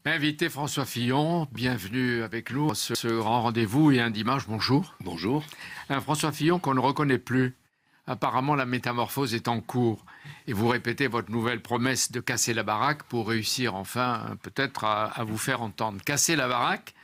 Invité François Fillon, bienvenue avec nous à ce grand rendez-vous et un dimanche, bonjour. Bonjour. Un François Fillon qu'on ne reconnaît plus. Apparemment, la métamorphose est en cours. Et vous répétez votre nouvelle promesse de casser la baraque pour réussir enfin peut-être à vous faire entendre. Casser la baraque,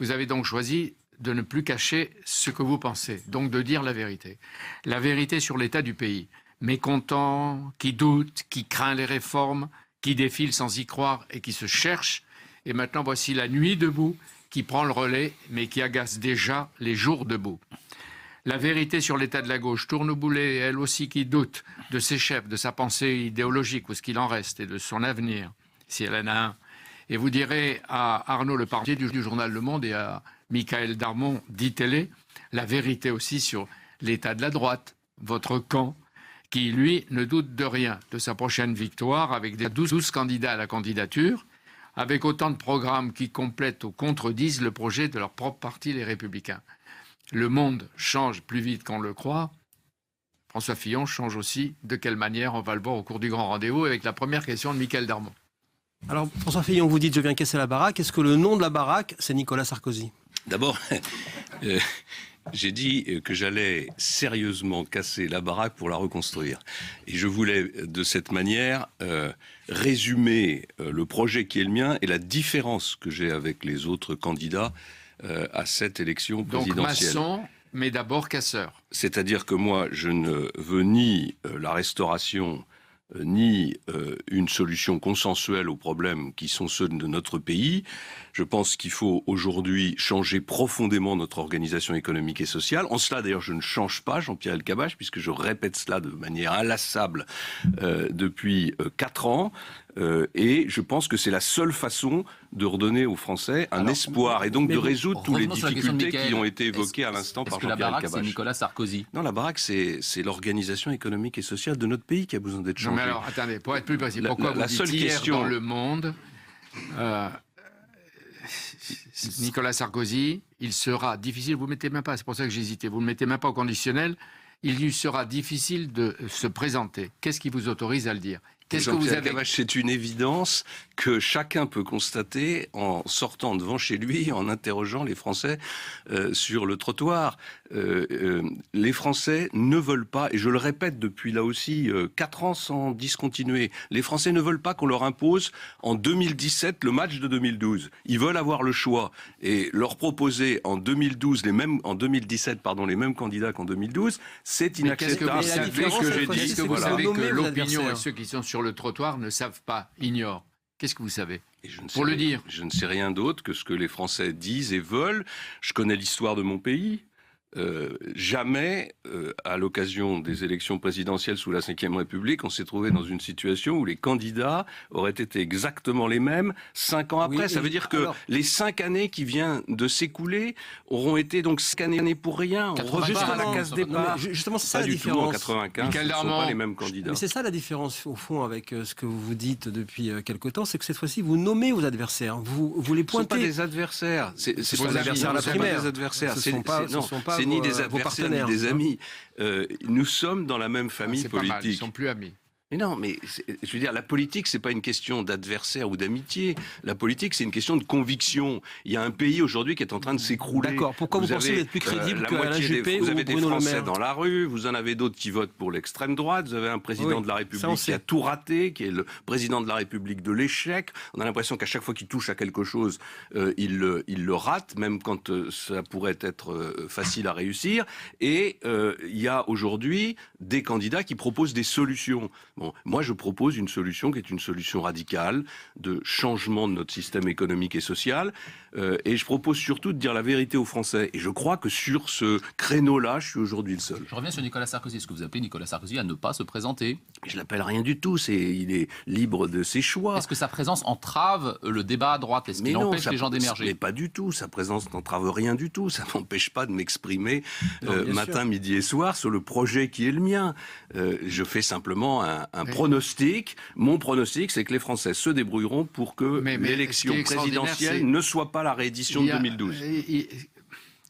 vous avez donc choisi de ne plus cacher ce que vous pensez, donc de dire la vérité. La vérité sur l'état du pays. Mécontent, qui doute, qui craint les réformes, qui défile sans y croire et qui se cherche. Et maintenant, voici la nuit debout qui prend le relais, mais qui agace déjà les jours debout. La vérité sur l'état de la gauche tourne au boulet, elle aussi qui doute de ses chefs, de sa pensée idéologique, ou ce qu'il en reste, et de son avenir, si elle en a un. Et vous direz à Arnaud Lepardier du journal Le Monde et à Michael Darmon d'ITélé la vérité aussi sur l'état de la droite, votre camp, qui, lui, ne doute de rien de sa prochaine victoire avec des 12 candidats à la candidature, avec autant de programmes qui complètent ou contredisent le projet de leur propre parti, les Républicains. Le monde change plus vite qu'on le croit. François Fillon change aussi. De quelle manière? On va le voir au cours du grand rendez-vous avec la première question de Michael Darmon. Alors, François Fillon, vous dites « je viens casser la baraque ». Est-ce que le nom de la baraque, c'est Nicolas Sarkozy? D'abord, j'ai dit que j'allais sérieusement casser la baraque pour la reconstruire. Et je voulais, de cette manière, résumer le projet qui est le mien et la différence que j'ai avec les autres candidats à cette élection présidentielle. Donc maçon, mais d'abord casseur. C'est-à-dire que moi, je ne veux ni la restauration, ni une solution consensuelle aux problèmes qui sont ceux de notre pays. Je pense qu'il faut aujourd'hui changer profondément notre organisation économique et sociale. En cela, d'ailleurs, je ne change pas, Jean-Pierre Elkabbach, puisque je répète cela de manière inlassable depuis 4 ans. Et je pense que c'est la seule façon de redonner aux Français un espoir et donc de résoudre toutes les difficultés qui ont été évoquées à l'instant par Jean-Pierre Elkabbach. Est-ce que la baraque, c'est Nicolas Sarkozy? Non, la baraque, c'est l'organisation économique et sociale de notre pays qui a besoin d'être changée. Non, mais alors, attendez, pour être plus précis, pourquoi vous dites hier dans Le Monde, Nicolas Sarkozy, il sera difficile, vous ne mettez même pas, c'est pour ça que j'ai hésité, vous ne mettez même pas au conditionnel, il lui sera difficile de se présenter. Qu'est-ce qui vous autorise à le dire? Qu'est-ce que vous avez... C'est une évidence que chacun peut constater en sortant devant chez lui, en interrogeant les Français sur le trottoir. Les Français ne veulent pas, et je le répète depuis là aussi 4 ans sans discontinuer, les Français ne veulent pas qu'on leur impose en 2017 le match de 2012. Ils veulent avoir le choix. Et leur proposer en 2012 en 2017 les mêmes candidats qu'en 2012, c'est inacceptable. Est-ce que vous savez que l'opinion et ceux ceux qui sont sur le trottoir ne savent pas, ignorent? Qu'est-ce que vous savez? Pour le dire. Je ne sais rien d'autre que ce que les Français disent et veulent. Je connais l'histoire de mon pays. Jamais, à l'occasion des élections présidentielles sous la Ve République, on s'est trouvé dans une situation où les candidats auraient été exactement les mêmes 5 ans après. Ça veut dire que les 5 années qui viennent de s'écouler auront été donc 5 années pour rien. On repart à la case départ. Justement, c'est ça Pas la du tout, différence. en 95, ce ne sont pas les mêmes candidats. Mais c'est ça la différence, au fond, avec ce que vous dites depuis quelque temps, c'est que cette fois-ci, vous nommez vos adversaires. Vous les pointez. Ce ne sont pas des adversaires. C'est vos adversaires à la primaire. Des adversaires. Ce ne sont pas c'est ni des adversaires ni des amis. Nous sommes dans la même famille politique. Pas mal, ils sont plus amis. Mais non, mais je veux dire, la politique, c'est pas une question d'adversaire ou d'amitié. La politique, c'est une question de conviction. Il y a un pays aujourd'hui qui est en train de s'écrouler. D'accord. Pourquoi vous pensez être plus crédible que Alain Juppé ou Vous avez des Bruno Le Français Maire dans la rue, vous en avez d'autres qui votent pour l'extrême droite, vous avez un président de la République qui a tout raté, qui est le président de la République de l'échec. On a l'impression qu'à chaque fois qu'il touche à quelque chose, il le rate, même quand ça pourrait être facile à réussir. Et il y a aujourd'hui des candidats qui proposent des solutions. Bon, moi, je propose une solution qui est une solution radicale de changement de notre système économique et social. Et je propose surtout de dire la vérité aux Français. Et je crois que sur ce créneau-là, je suis aujourd'hui le seul. Je reviens sur Nicolas Sarkozy. Est-ce que vous appelez Nicolas Sarkozy à ne pas se présenter? Je l'appelle rien du tout. Il est libre de ses choix. Est-ce que sa présence entrave le débat à droite? Est-ce qu'il empêche les gens d'émerger? Mais pas du tout. Sa présence n'entrave rien du tout. Ça m'empêche pas de m'exprimer matin, midi et soir sur le projet qui est le mien. Je fais simplement un pronostic. Mon pronostic, c'est que les Français se débrouilleront pour que l'élection présidentielle ne soit pas la réédition de 2012.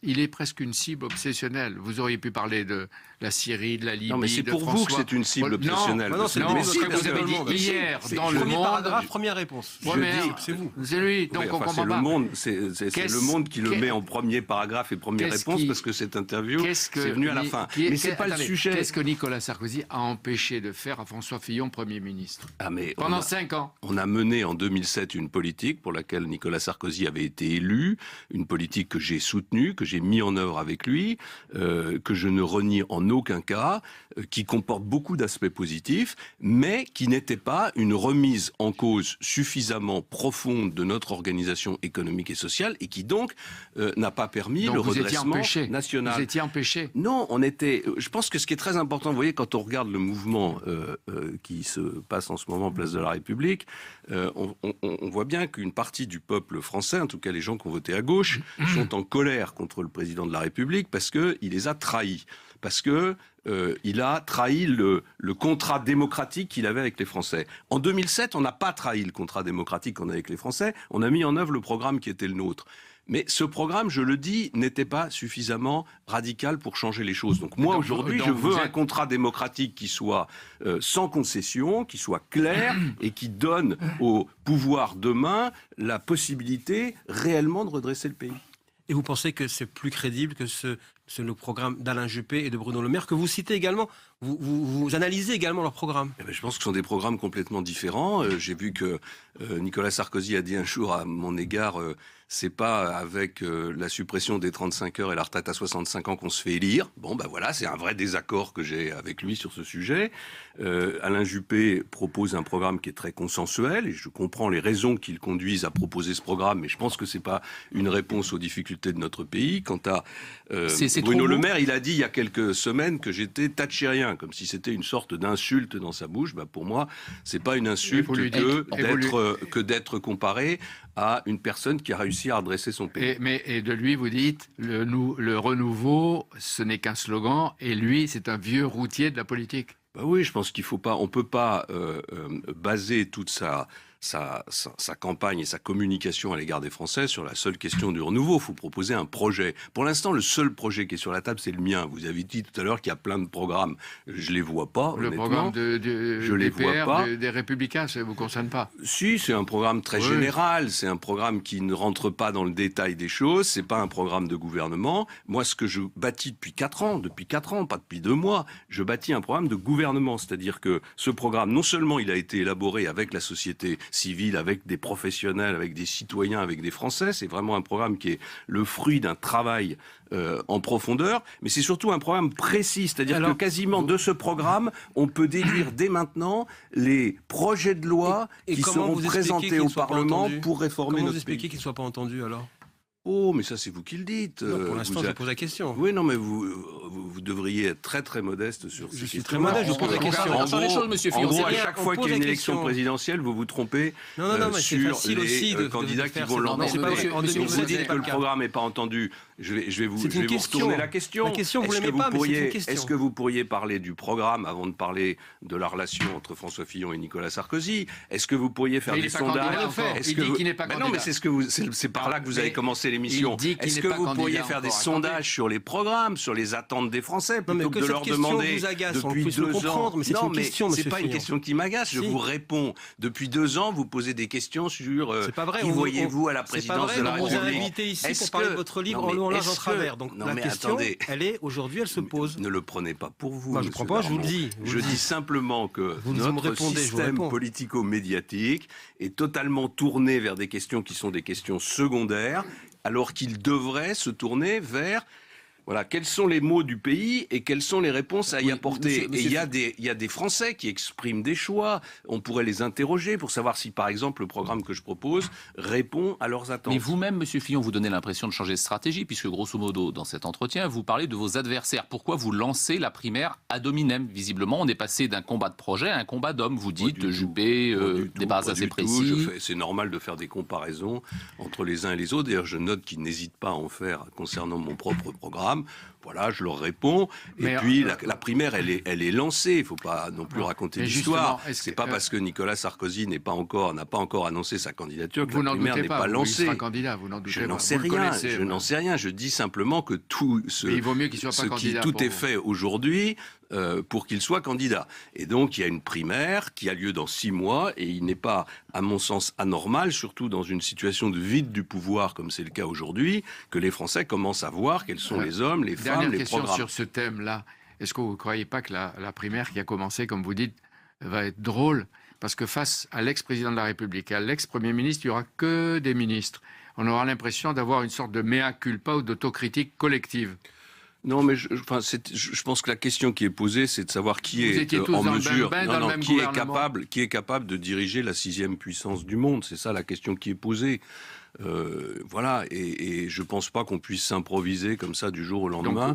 il est presque une cible obsessionnelle. Vous auriez pu parler de la Syrie, de la Libye, non, mais c'est de pour François. vous que c'est une cible obsessionnelle. Non, c'est Non, le ce que vous avez dit hier dans Le Premier Monde. paragraphe, première réponse. C'est vous. C'est lui. Donc Oui, on enfin, comprend c'est pas. Le Monde, c'est Le Monde qui le met en premier paragraphe et première réponse parce que cette interview, c'est venu à la fin. Mais c'est pas le sujet. Qu'est-ce que Nicolas Sarkozy a empêché de faire à François Fillon Premier ministre pendant 5 ans? On a mené en 2007 une politique pour laquelle Nicolas Sarkozy avait été élu, une politique que j'ai soutenue, que j'ai mis en œuvre avec lui, que je ne renie en aucun cas, qui comporte beaucoup d'aspects positifs, mais qui n'était pas une remise en cause suffisamment profonde de notre organisation économique et sociale, et qui donc n'a pas permis le redressement national. Vous étiez empêché. Non, je pense que ce qui est très important, vous voyez, quand on regarde le mouvement qui se passe en ce moment place de la République, on voit bien qu'une partie du peuple français, en tout cas les gens qui ont voté à gauche, sont en colère contre le président de la République parce qu'il les a trahis. Parce que il a trahi le contrat démocratique qu'il avait avec les Français. En 2007, on n'a pas trahi le contrat démocratique qu'on avait avec les Français, on a mis en œuvre le programme qui était le nôtre. Mais ce programme, je le dis, n'était pas suffisamment radical pour changer les choses. Donc moi, aujourd'hui, je veux un contrat démocratique qui soit sans concession, qui soit clair et qui donne au pouvoir demain la possibilité réellement de redresser le pays. Et vous pensez que c'est plus crédible que le programme d'Alain Juppé et de Bruno Le Maire, que vous citez également, vous analysez également leur programme? Je pense que ce sont des programmes complètement différents. J'ai vu que Nicolas Sarkozy a dit un jour à mon égard, c'est pas avec la suppression des 35 heures et la retraite à 65 ans qu'on se fait élire. Bon, voilà, c'est un vrai désaccord que j'ai avec lui sur ce sujet. Alain Juppé propose un programme qui est très consensuel, et je comprends les raisons qui le conduisent à proposer ce programme, mais je pense que c'est pas une réponse aux difficultés de notre pays. Quant à Bruno Le Maire, il a dit il y a quelques semaines que j'étais thatchérien, comme si c'était une sorte d'insulte dans sa bouche. Pour moi, c'est pas une insulte que d'être comparé à une personne qui a réussi à redresser son pays. Et de lui, vous dites, le renouveau, ce n'est qu'un slogan, et lui, c'est un vieux routier de la politique. Oui, je pense qu'il faut pas, on peut pas baser toute sa campagne et sa communication à l'égard des Français sur la seule question du renouveau. Il faut proposer un projet. Pour l'instant, le seul projet qui est sur la table, c'est le mien. Vous avez dit tout à l'heure qu'il y a plein de programmes. Je les vois pas, le honnêtement. Programme je les vois pas. Des Républicains, ça ne vous concerne pas? Si, c'est un programme très général. C'est un programme qui ne rentre pas dans le détail des choses. C'est pas un programme de gouvernement. Moi, ce que je bâtis depuis 4 ans, pas depuis 2 mois, je bâtis un programme de gouvernement. C'est-à-dire que ce programme, non seulement il a été élaboré avec la société civile, avec des professionnels, avec des citoyens, avec des Français. C'est vraiment un programme qui est le fruit d'un travail en profondeur, mais c'est surtout un programme précis. C'est-à-dire que quasiment de ce programme, on peut déduire dès maintenant les projets de loi qui seront présentés au Parlement pour réformer notre pays. Comment vous expliquez qu'il ne soit pas entendu alors ? Oh, mais ça, c'est vous qui le dites. Non, pour l'instant, je pose la question. Oui, non, mais vous devriez être très, très modeste sur ces questions. Je suis très modeste, je pose la question. En gros, à chaque fois qu'il y a une élection présidentielle, vous vous trompez sur les candidats qui vont l'entendre. Vous dites que le programme n'est pas entendu. Je vais vous retourner la question. La question, vous ne l'aimez pas, mais c'est une question. Est-ce que vous pourriez parler du programme avant de parler de la relation entre François Fillon et Nicolas Sarkozy? Est-ce que vous pourriez faire des sondages? Il dit qu'il n'est pas candidat. Non, mais c'est par là que vous avez commencé l'émission. Est-ce que vous pourriez faire des sondages sur les programmes, sur les attentes des Français, plutôt que de leur demander depuis 2 ans? Non, mais c'est pas une question qui m'agace. Je vous réponds. Depuis 2 ans, vous posez des questions sur qui voyez-vous à la présidence de la République. On vous a invité ici pour parler de votre livre En long, en large, en travers. Donc la question, aujourd'hui, elle se pose. Ne le prenez pas pour vous. Moi, je ne crois pas, je vous le dis. Je dis simplement que notre système politico-médiatique est totalement tourné vers des questions qui sont des questions secondaires, alors qu'il devrait se tourner vers quels sont les maux du pays et quelles sont les réponses à y apporter. Et il y a des Français qui expriment des choix. On pourrait les interroger pour savoir si, par exemple, le programme que je propose répond à leurs attentes. Mais vous-même, Monsieur Fillon, vous donnez l'impression de changer de stratégie, puisque grosso modo, dans cet entretien, vous parlez de vos adversaires. Pourquoi vous lancez la primaire ad hominem? Visiblement, on est passé d'un combat de projet à un combat d'hommes. Vous dites, Juppé, des bases assez précises. C'est normal de faire des comparaisons entre les uns et les autres. D'ailleurs, je note qu'ils n'hésitent pas à en faire concernant mon propre programme. programme. Voilà, je leur réponds. Et puis, la primaire, elle est lancée. Il ne faut pas non plus raconter l'histoire. C'est pas parce que Nicolas Sarkozy n'a pas encore annoncé sa candidature que la primaire n'est pas lancée. Il sera candidat, vous n'en doutez pas. Je n'en sais rien. Je dis simplement que tout il vaut mieux qu'il soit pas candidat. Tout est fait aujourd'hui pour qu'il soit candidat. Et donc, il y a une primaire qui a lieu dans 6 mois et il n'est pas, à mon sens, anormal, surtout dans une situation de vide du pouvoir, comme c'est le cas aujourd'hui, que les Français commencent à voir quels sont les hommes, les femmes, Dernière les question programmes. sur ce thème-là. Est-ce que vous ne croyez pas que la primaire qui a commencé, comme vous dites, va être drôle? Parce que face à l'ex-président de la République et à l'ex-premier ministre, il n'y aura que des ministres. On aura l'impression d'avoir une sorte de mea culpa ou d'autocritique collective. Non, mais je pense que la question qui est posée, c'est de savoir qui est en mesure, qui est capable de diriger la 6e puissance du monde. C'est ça la question qui est posée. Voilà, et je ne pense pas qu'on puisse s'improviser comme ça du jour au lendemain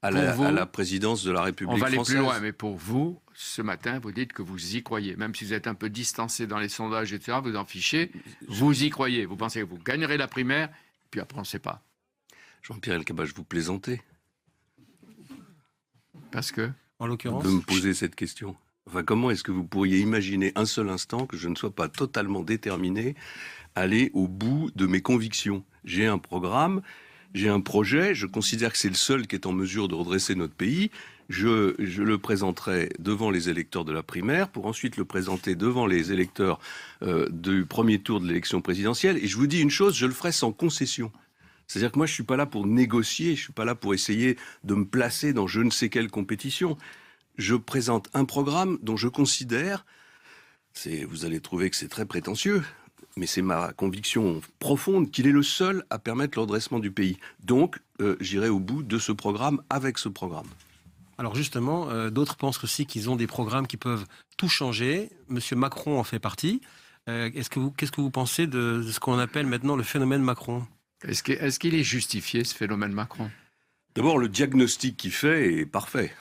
à la présidence de la République française. On va aller plus loin, mais pour vous, ce matin, vous dites que vous y croyez. Même si vous êtes un peu distancé dans les sondages, etc., vous en fichez, vous y croyez. Vous pensez que vous gagnerez la primaire, puis après, on ne sait pas. Jean-Pierre Elkabbach, vous plaisantez? Parce que, en l'occurrence, de me poser cette question. Enfin, comment est-ce que vous pourriez imaginer un seul instant que je ne sois pas totalement déterminé à aller au bout de mes convictions? J'ai un programme, j'ai un projet, je considère que c'est le seul qui est en mesure de redresser notre pays. Je le présenterai devant les électeurs de la primaire pour ensuite le présenter devant les électeurs du premier tour de l'élection présidentielle. Et je vous dis une chose, je le ferai sans concession. C'est-à-dire que moi, je ne suis pas là pour négocier, je ne suis pas là pour essayer de me placer dans je ne sais quelle compétition. Je présente un programme dont je considère, vous allez trouver que c'est très prétentieux, mais c'est ma conviction profonde qu'il est le seul à permettre le redressement du pays. Donc, j'irai au bout de ce programme avec ce programme. Alors justement, d'autres pensent aussi qu'ils ont des programmes qui peuvent tout changer. Monsieur Macron en fait partie. Qu'est-ce que vous pensez de ce qu'on appelle maintenant le phénomène Macron ? Est-ce qu'il est justifié, ce phénomène Macron? D'abord, le diagnostic qu'il fait est parfait.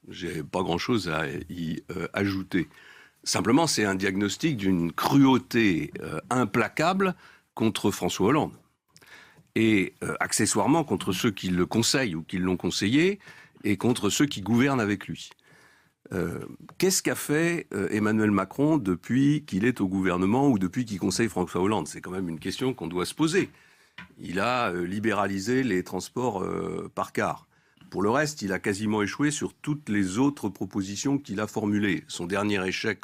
J'ai pas grand-chose à y ajouter. Simplement, c'est un diagnostic d'une cruauté implacable contre François Hollande. Et accessoirement contre ceux qui le conseillent ou qui l'ont conseillé, et contre ceux qui gouvernent avec lui. Qu'est-ce qu'a fait Emmanuel Macron depuis qu'il est au gouvernement ou depuis qu'il conseille François Hollande? C'est quand même une question qu'on doit se poser. Il a libéralisé les transports par car. Pour le reste, il a quasiment échoué sur toutes les autres propositions qu'il a formulées. Son dernier échec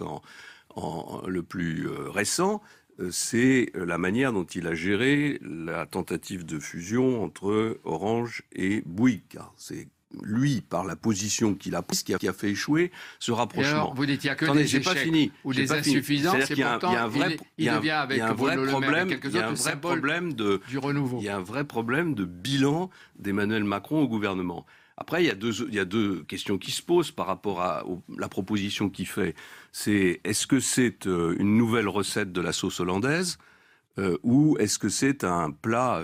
le plus récent, c'est la manière dont il a géré la tentative de fusion entre Orange et Bouygues. Car c'est lui, par la position qu'il a prise, qui a fait échouer ce rapprochement. Alors, vous dites qu'il n'y a que des échecs ou des insuffisances, et pourtant il devient avec Bruno Le Maire et quelques autres symboles du renouveau. Il y a un vrai problème de bilan d'Emmanuel Macron au gouvernement. Après, il y a deux questions qui se posent par rapport à la proposition qu'il fait. Est-ce que c'est une nouvelle recette de la sauce hollandaise ou est-ce que c'est un plat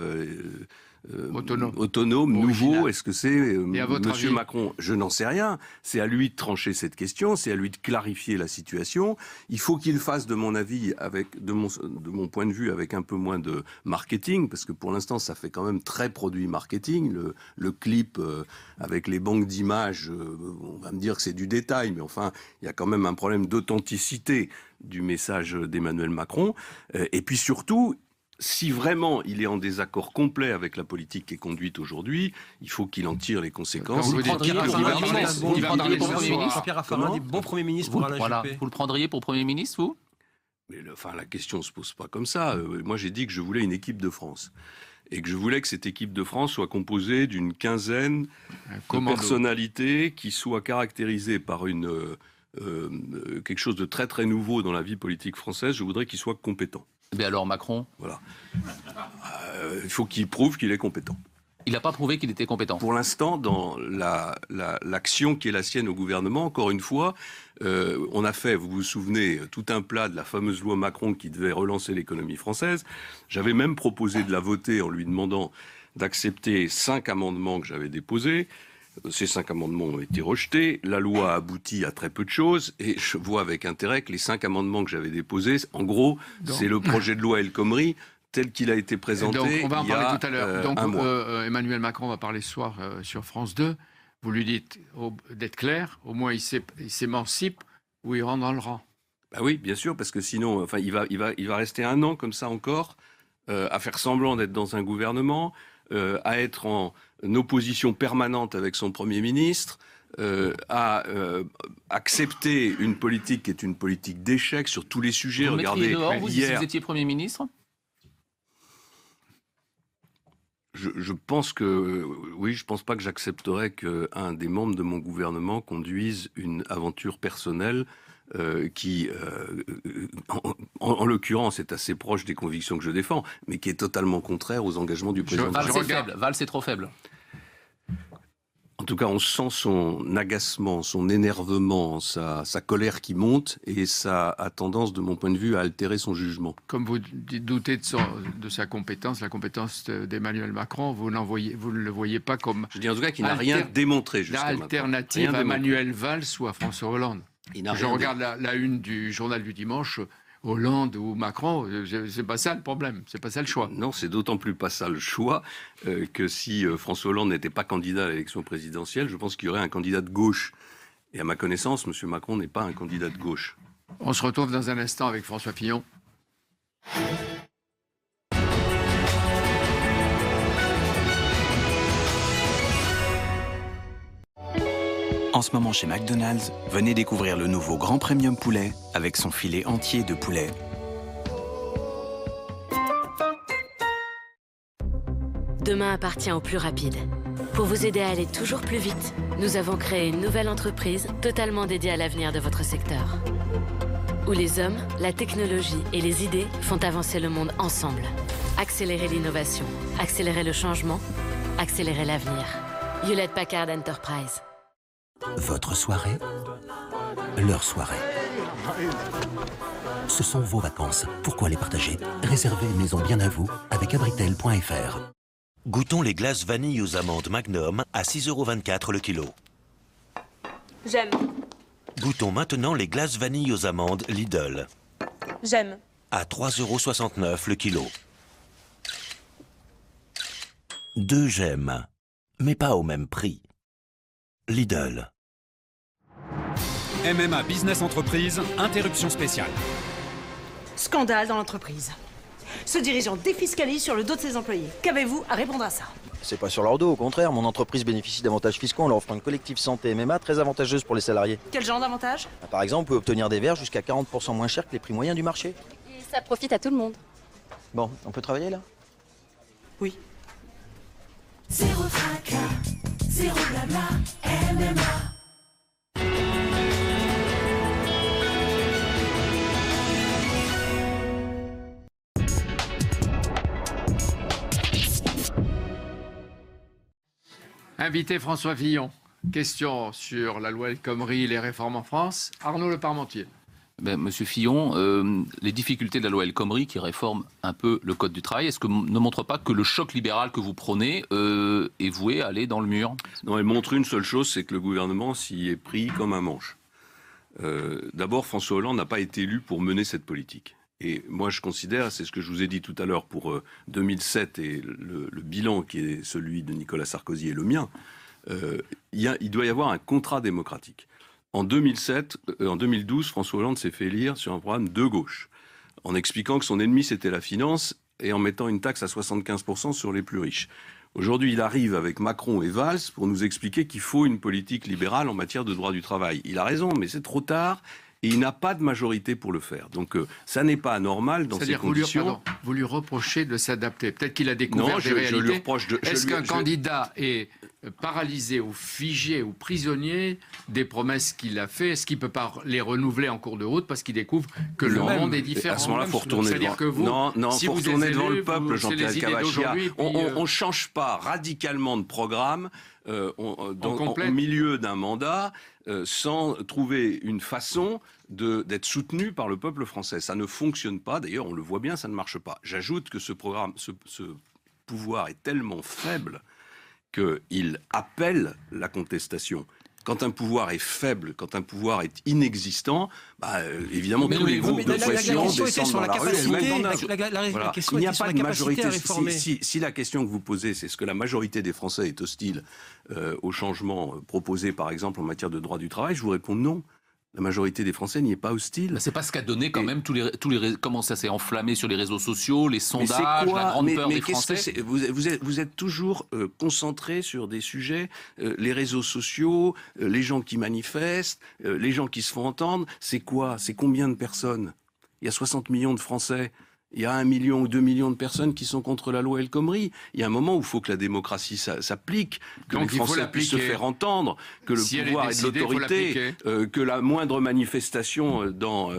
autonome, nouveau? Est-ce que c'est Monsieur Macron? Je n'en sais rien. C'est à lui de trancher cette question, c'est à lui de clarifier la situation. Il faut qu'il fasse, de mon avis, de mon point de vue, avec un peu moins de marketing, parce que pour l'instant, ça fait quand même très produit marketing. Le clip avec les banques d'images, on va me dire que c'est du détail, mais enfin, il y a quand même un problème d'authenticité du message d'Emmanuel Macron. Et puis surtout, si vraiment il est en désaccord complet avec la politique qui est conduite aujourd'hui, il faut qu'il en tire les conséquences. Vous le prendriez pour Premier ministre? Jean-Pierre Raffarin dit bon Premier ministre pour Alain Juppé. Vous le prendriez pour Premier ministre, vous? Mais la question ne se pose pas comme ça. Moi, j'ai dit que je voulais une équipe de France. Et que je voulais que cette équipe de France soit composée d'une quinzaine de personnalités qui soient caractérisées par quelque chose de très très nouveau dans la vie politique française. Je voudrais qu'ils soient compétents. Mais alors Macron? Voilà. Il faut qu'il prouve qu'il est compétent. Il n'a pas prouvé qu'il était compétent. Pour l'instant, dans l'action qui est la sienne au gouvernement, encore une fois, on a fait, vous vous souvenez, tout un plat de la fameuse loi Macron qui devait relancer l'économie française. J'avais même proposé de la voter en lui demandant d'accepter 5 amendements que j'avais déposés. Ces 5 amendements ont été rejetés. La loi a abouti à très peu de choses. Et je vois avec intérêt que les 5 amendements que j'avais déposés, en gros, c'est le projet de loi El Khomri tel qu'il a été présenté. Donc, on va en il y a, parler tout à l'heure. Donc, un mois. Emmanuel Macron va parler ce soir sur France 2. Vous lui dites d'être clair, au moins il s'émancipe ou il rentre dans le rang. Bah oui, bien sûr, parce que sinon, enfin, il va rester un an comme ça encore, à faire semblant d'être dans un gouvernement, à être en opposition permanente avec son Premier ministre, à accepter une politique qui est une politique d'échec sur tous les sujets. Vous Regardez, mettriez dehors, vous, si hier, vous étiez Premier ministre? je pense que, oui, je pense pas que j'accepterais qu'un des membres de mon gouvernement conduise une aventure personnelle qui, en l'occurrence, est assez proche des convictions que je défends, mais qui est totalement contraire aux engagements du président. Valls, c'est trop faible. En tout cas, on sent son agacement, son énervement, sa colère qui monte, et ça a tendance, de mon point de vue, à altérer son jugement. Comme vous doutez de sa compétence, la compétence d'Emmanuel Macron, vous ne le voyez pas comme... Je dis en tout cas qu'il n'a rien démontré jusqu'à maintenant. L'alternative à Manuel Valls ou à François Hollande. Je regarde la une du journal du dimanche, Hollande ou Macron, c'est pas ça le problème, c'est pas ça le choix. Non, c'est d'autant plus pas ça le choix que si François Hollande n'était pas candidat à l'élection présidentielle, je pense qu'il y aurait un candidat de gauche. Et à ma connaissance, M. Macron n'est pas un candidat de gauche. On se retrouve dans un instant avec François Fillon. En ce moment chez McDonald's, venez découvrir le nouveau Grand Premium Poulet avec son filet entier de poulet. Demain appartient aux plus rapides. Pour vous aider à aller toujours plus vite, nous avons créé une nouvelle entreprise totalement dédiée à l'avenir de votre secteur. Où les hommes, la technologie et les idées font avancer le monde ensemble. Accélérer l'innovation, accélérer le changement, accélérer l'avenir. Hewlett-Packard Enterprise. Votre soirée, leur soirée. Ce sont vos vacances. Pourquoi les partager? Réservez une maison bien à vous avec abritel.fr. Goûtons les glaces vanille aux amandes Magnum à 6,24 € le kilo. J'aime. Goûtons maintenant les glaces vanille aux amandes Lidl. J'aime. À 3,69 € le kilo. 2 j'aime, mais pas au même prix. Lidl. MMA Business Entreprise, interruption spéciale. Scandale dans l'entreprise. Ce dirigeant défiscalise sur le dos de ses employés. Qu'avez-vous à répondre à ça? C'est pas sur leur dos, au contraire. Mon entreprise bénéficie d'avantages fiscaux en leur offrant une collective santé MMA très avantageuse pour les salariés. Quel genre d'avantage? Par exemple, vous pouvez obtenir des verres jusqu'à 40% moins cher que les prix moyens du marché. Et ça profite à tout le monde. Bon, on peut travailler là? Oui. Zéro tracas, zéro blabla, MMA. Invité François Fillon. Question sur la loi El Khomri et les réformes en France. Arnaud Le Parmentier. Monsieur Fillon, les difficultés de la loi El Khomri qui réforme un peu le Code du travail, est-ce que ne montre pas que le choc libéral que vous prônez est voué à aller dans le mur? Non, elle montre une seule chose, c'est que le gouvernement s'y est pris comme un manche. D'abord, François Hollande n'a pas été élu pour mener cette politique. Et moi, je considère, c'est ce que je vous ai dit tout à l'heure pour 2007 et le bilan qui est celui de Nicolas Sarkozy et le mien, il doit y avoir un contrat démocratique. En 2012, François Hollande s'est fait élire sur un programme de gauche, en expliquant que son ennemi, c'était la finance, et en mettant une taxe à 75% sur les plus riches. Aujourd'hui, il arrive avec Macron et Valls pour nous expliquer qu'il faut une politique libérale en matière de droit du travail. Il a raison, mais c'est trop tard. Et il n'a pas de majorité pour le faire. Donc ça n'est pas anormal dans ces conditions. Vous lui reprochez de s'adapter. Peut-être qu'il a découvert des réalités. Je lui reproche Est-ce qu'un candidat est paralysé ou figé ou prisonnier des promesses qu'il a faites? Est-ce qu'il ne peut pas les renouveler en cours de route parce qu'il découvre que le monde est différent? À ce moment-là, il faut retourner devant le peuple, Jean-Pierre Cavachia. On ne change pas radicalement de programme au milieu d'un mandat sans trouver une façon d'être soutenu par le peuple français. Ça ne fonctionne pas. D'ailleurs, on le voit bien, ça ne marche pas. J'ajoute que ce pouvoir est tellement faible qu'il appelle la contestation. Quand un pouvoir est faible, quand un pouvoir est inexistant, évidemment, tous les groupes de pression descendent dans la rue et se mettent en œuvre. Voilà. Il n'y a pas de majorité. Si la question que vous posez, c'est est-ce que la majorité des Français est hostile au changement proposé, par exemple, en matière de droit du travail, je vous réponds non. La majorité des Français n'y est pas hostile. C'est pas ce qu'a donné quand même tous les comment ça s'est enflammé sur les réseaux sociaux, les sondages, la grande peur des Français. Vous êtes toujours concentré sur des sujets, les réseaux sociaux, les gens qui manifestent, les gens qui se font entendre. C'est quoi? C'est combien de personnes? Il y a 60 millions de Français. Il y a 1 million ou 2 millions de personnes qui sont contre la loi El Khomri. Il y a un moment où il faut que la démocratie s'applique, que les Français puissent se faire entendre, que le pouvoir ait de l'autorité, que la moindre manifestation dans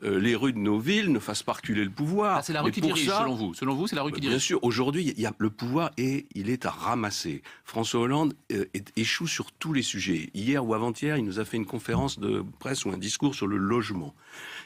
les rues de nos villes ne fasse pas reculer le pouvoir. C'est la rue qui dirige, selon vous. Selon vous, c'est la rue qui dirige. Bien sûr, aujourd'hui, le pouvoir il est à ramasser. François Hollande échoue sur tous les sujets. Hier ou avant-hier, il nous a fait une conférence de presse ou un discours sur le logement.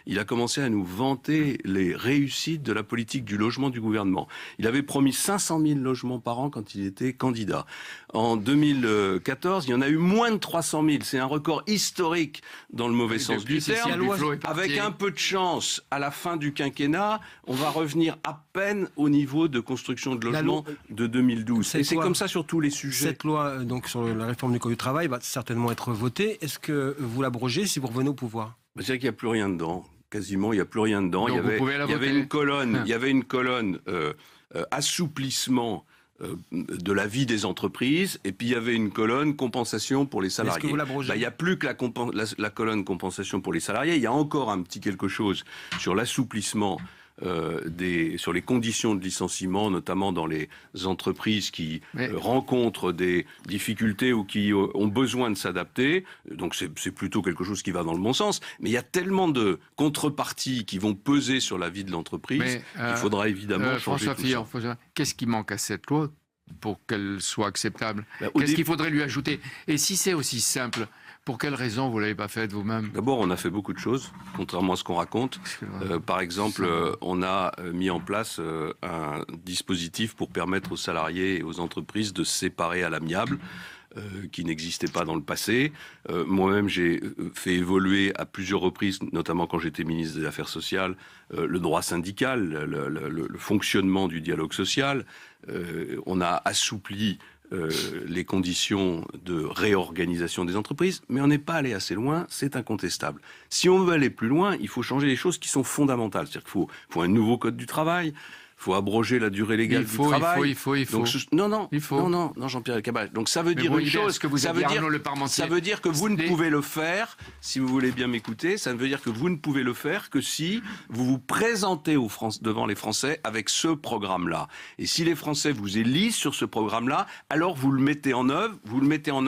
Il a commencé à nous vanter les réussites de la politique du logement du gouvernement. Il avait promis 500 000 logements par an quand il était candidat. En 2014, il y en a eu moins de 300 000. C'est un record historique dans le mauvais sens du terme. Avec un peu de chance, à la fin du quinquennat, on va revenir à peine au niveau de construction de logements de 2012. Et c'est comme ça sur tous les sujets. Cette loi donc, sur la réforme du Code du travail va certainement être votée. Est-ce que vous l'abrogez si vous revenez au pouvoir? C'est vrai qu'il n'y a plus rien dedans. Quasiment, il n'y a plus rien dedans. Donc il y avait une colonne assouplissement de la vie des entreprises, et puis il y avait une colonne compensation pour les salariés. Est-ce que vous l'abrogez? Il n'y a plus que la colonne compensation pour les salariés. Il y a encore un petit quelque chose sur l'assouplissement sur les conditions de licenciement, notamment dans les entreprises qui rencontrent des difficultés ou qui ont besoin de s'adapter. Donc c'est plutôt quelque chose qui va dans le bon sens. Mais il y a tellement de contreparties qui vont peser sur la vie de l'entreprise qu'il faudra évidemment changer tout ça. Qu'est-ce qui manque à cette loi pour qu'elle soit acceptable? Qu'est-ce qu'il faudrait lui ajouter? Et si c'est aussi simple, pour quelle raison vous ne l'avez pas fait vous-même? D'abord, on a fait beaucoup de choses, contrairement à ce qu'on raconte. Par exemple, on a mis en place un dispositif pour permettre aux salariés et aux entreprises de se séparer à l'amiable, qui n'existait pas dans le passé. Moi-même, j'ai fait évoluer à plusieurs reprises, notamment quand j'étais ministre des Affaires sociales, le droit syndical, le fonctionnement du dialogue social. On a assoupli les conditions de réorganisation des entreprises, mais on n'est pas allé assez loin, c'est incontestable. Si on veut aller plus loin, il faut changer les choses qui sont fondamentales. C'est-à-dire qu'il faut un nouveau code du travail, il faut abroger la durée légale du travail. Il faut. Donc, non, Jean-Pierre Cabal. Donc ça veut dire une chose. Ça veut dire que vous ne pouvez le faire, si vous voulez bien m'écouter, ça veut dire que vous ne pouvez le faire que si vous vous présentez devant les Français avec ce programme-là. Et si les Français vous élisent sur ce programme-là, alors vous le mettez en œuvre,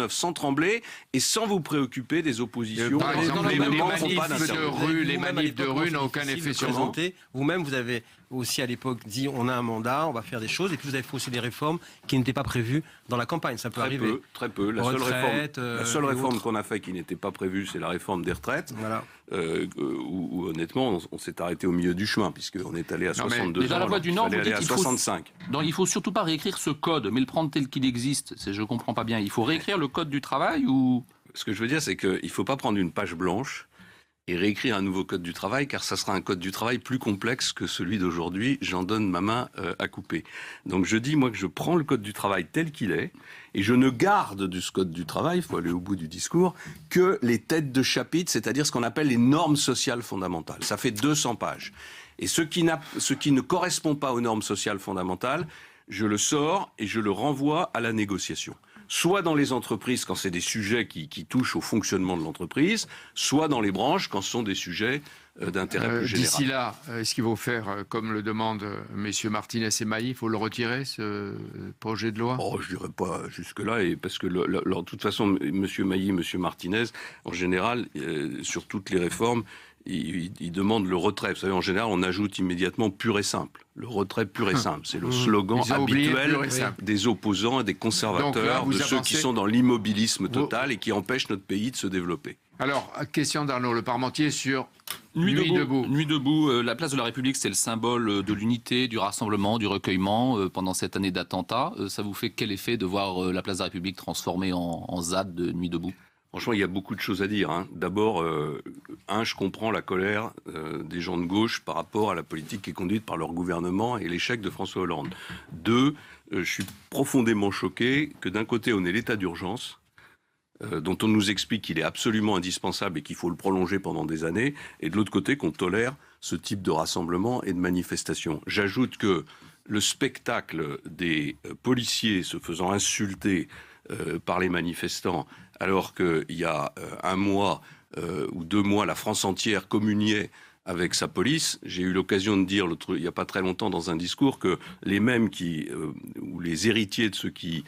sans trembler et sans vous préoccuper des oppositions. Par exemple, les manifs de rue n'ont aucun effet sur vous. Vous-même, vous avez aussi à l'époque dit on a un mandat, on va faire des choses, et puis vous avez fait aussi des réformes qui n'étaut pas prévues dans la campagne. Ça peut arriver. Très peu. La seule réforme qu'on a faite qui n'était pas prévue, c'est la réforme des retraites. Voilà. Où honnêtement, on s'est arrêté au milieu du chemin, puisqu'on est allé à 62 ans. Dans la Voix du Nord, vous dites à 65. Il ne faut surtout pas réécrire ce code, mais le prendre tel qu'il existe. Je ne comprends pas bien. Il faut réécrire le code du travail ou... Ce que je veux dire, c'est qu'il ne faut pas prendre une page blanche et réécrire un nouveau code du travail, car ça sera un code du travail plus complexe que celui d'aujourd'hui. J'en donne ma main à couper. Donc je dis, moi, que je prends le code du travail tel qu'il est, et je ne garde de ce code du travail, il faut aller au bout du discours, que les têtes de chapitre, c'est-à-dire ce qu'on appelle les normes sociales fondamentales. Ça fait 200 pages. Et ce qui ne correspond pas aux normes sociales fondamentales, je le sors et je le renvoie à la négociation. Soit dans les entreprises quand c'est des sujets qui touchent au fonctionnement de l'entreprise, soit dans les branches quand ce sont des sujets d'intérêt plus général. D'ici là, est-ce qu'il faut faire comme le demandent messieurs Martinez et Mailly, il faut le retirer, ce projet de loi? Je ne dirais pas jusque-là, parce que de toute façon, monsieur Mailly, monsieur Martinez, en général, sur toutes les réformes, ils demandent le retrait. Vous savez, en général, on ajoute immédiatement pur et simple. Le retrait pur et simple, c'est le slogan habituel des opposants et des conservateurs, de ceux qui sont dans l'immobilisme total et qui empêchent notre pays de se développer. Alors, question d'Arnaud Le Parmentier sur Nuit debout. Nuit debout. La place de la République, c'est le symbole de l'unité, du rassemblement, du recueillement pendant cette année d'attentat. Ça vous fait quel effet de voir la place de la République transformée en ZAD de Nuit debout? Franchement, il y a beaucoup de choses à dire. D'abord, je comprends la colère des gens de gauche par rapport à la politique qui est conduite par leur gouvernement et l'échec de François Hollande. 2, je suis profondément choqué que d'un côté, on ait l'état d'urgence, dont on nous explique qu'il est absolument indispensable et qu'il faut le prolonger pendant des années, et de l'autre côté, qu'on tolère ce type de rassemblement et de manifestation. J'ajoute que le spectacle des policiers se faisant insulter par les manifestants, alors qu'il y a 1 mois ou 2 mois, la France entière communiait avec sa police. J'ai eu l'occasion de dire il n'y a pas très longtemps dans un discours que les mêmes ou les héritiers de ceux qui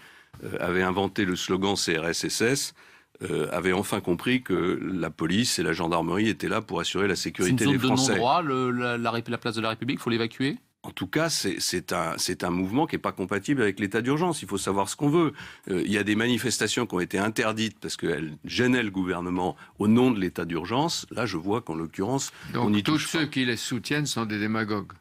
avaient inventé le slogan CRS-SS avaient enfin compris que la police et la gendarmerie étaient là pour assurer la sécurité des Français. C'est une zone de non-droit, la place de la République, il faut l'évacuer ? En tout cas, c'est un mouvement qui n'est pas compatible avec l'état d'urgence. Il faut savoir ce qu'on veut. Il y a des manifestations qui ont été interdites parce qu'elles gênaient le gouvernement au nom de l'état d'urgence. Là, je vois qu'en l'occurrence, on y touche pas. Donc tous ceux qui les soutiennent sont des démagogues.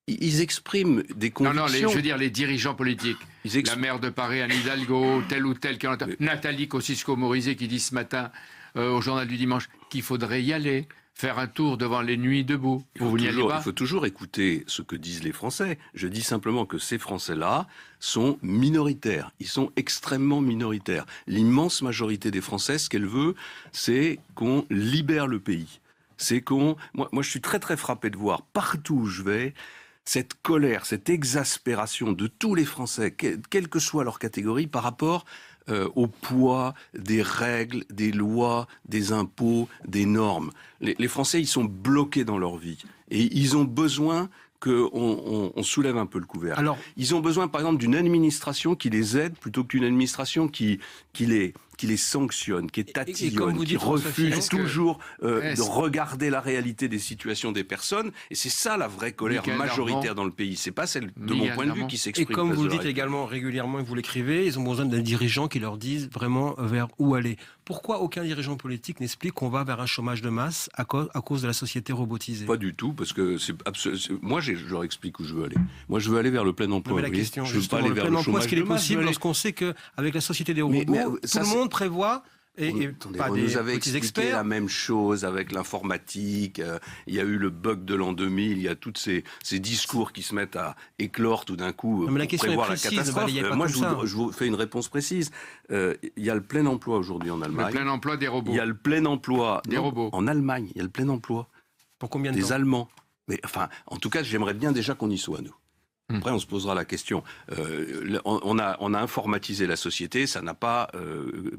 Ils expriment des convictions. Non, je veux dire les dirigeants politiques. La maire de Paris, Anne Hidalgo, tel ou tel. Nathalie Kosciusko-Morizet qui dit ce matin au Journal du Dimanche qu'il faudrait y aller. Faire un tour devant les nuits debout. Vous n'y allez pas ? Il faut toujours écouter ce que disent les Français. Je dis simplement que ces Français-là sont minoritaires. Ils sont extrêmement minoritaires. L'immense majorité des Français, ce qu'elle veut, c'est qu'on libère le pays. C'est qu'on... Moi, je suis très très frappé de voir partout où je vais cette colère, cette exaspération de tous les Français, quelle que soit leur catégorie, par rapport au poids des règles, des lois, des impôts, des normes. Les Français, ils sont bloqués dans leur vie. Et ils ont besoin qu'on soulève un peu le couvercle. Alors, ils ont besoin, par exemple, d'une administration qui les aide plutôt qu'une administration qui les sanctionne, qui est tatillonne, qui refuse toujours de regarder la réalité des situations des personnes. Et c'est ça la vraie colère majoritaire dans le pays. C'est pas celle, de mon point de vue, qui s'exprime. Et comme vous le dites également régulièrement et vous l'écrivez, ils ont besoin d'un dirigeant qui leur dise vraiment vers où aller. Pourquoi aucun dirigeant politique n'explique qu'on va vers un chômage de masse à cause de la société robotisée ? Pas du tout, parce que moi, je leur explique où je veux aller. Moi, je veux aller vers le plein emploi. Mais la question, je veux pas aller vers le chômage. Est-ce qu'il est possible lorsqu'on sait qu'avec la société des robots, tout le monde prévoit on nous avait expliqué la même chose avec l'informatique. Il y a eu le bug de l'an 2000. Il y a tous ces discours qui se mettent à éclore tout d'un coup pour prévoir la catastrophe. Moi, je vous fais une réponse précise. Il y a le plein emploi aujourd'hui en Allemagne. Le plein emploi des robots. Il y a le plein emploi des robots. En Allemagne. Il y a le plein emploi. Pour combien de temps ? Des Allemands. Mais enfin, en tout cas, j'aimerais bien déjà qu'on y soit, nous. Après, on se posera la question. On a informatisé la société, ça n'a pas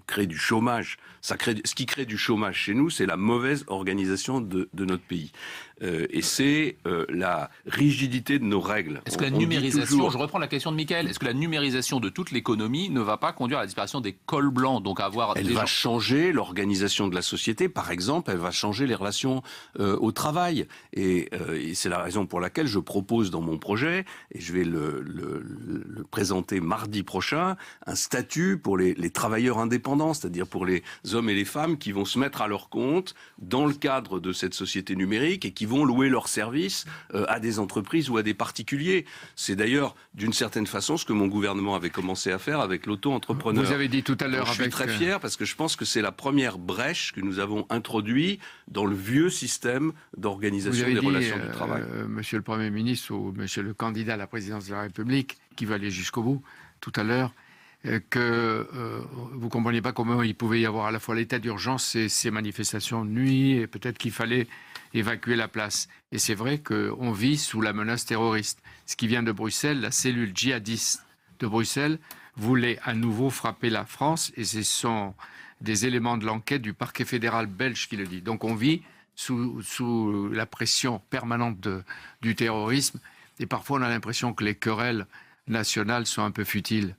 créé du chômage. Ce qui crée du chômage chez nous, c'est la mauvaise organisation de notre pays. Et c'est la rigidité de nos règles. Est-ce que la numérisation, je reprends la question de Mickaël, est-ce que la numérisation de toute l'économie ne va pas conduire à la disparition des cols blancs, donc à avoir Elle va changer l'organisation de la société. Par exemple, elle va changer les relations au travail. Et c'est la raison pour laquelle je propose dans mon projet, et je vais le présenter mardi prochain, un statut pour les travailleurs indépendants, c'est-à-dire pour les hommes et les femmes qui vont se mettre à leur compte dans le cadre de cette société numérique et qui vont louer leurs services à des entreprises ou à des particuliers. C'est d'ailleurs, d'une certaine façon, ce que mon gouvernement avait commencé à faire avec l'auto-entrepreneur. Vous avez dit tout à l'heure... Je suis très fier parce que je pense que c'est la première brèche que nous avons introduite dans le vieux système d'organisation des relations du travail. Monsieur le Premier ministre ou monsieur le candidat à la présidence de la République, qui va aller jusqu'au bout, tout à l'heure, que vous ne compreniez pas comment il pouvait y avoir à la fois l'état d'urgence et ces manifestations de nuit, et peut-être qu'il fallait évacuer la place. Et c'est vrai qu'on vit sous la menace terroriste. Ce qui vient de Bruxelles, la cellule djihadiste de Bruxelles voulait à nouveau frapper la France, et ce sont des éléments de l'enquête du parquet fédéral belge qui le dit. Donc on vit sous la pression permanente du terrorisme, et parfois on a l'impression que les querelles nationales sont un peu futiles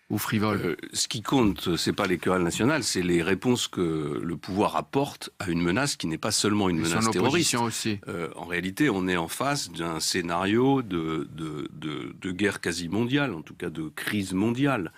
ou frivoles. Ce qui compte, c'est pas les querelles nationales, c'est les réponses que le pouvoir apporte à une menace qui n'est pas seulement une menace terroriste. Aussi. En réalité, on est en face d'un scénario de guerre quasi mondiale, en tout cas de crise mondiale.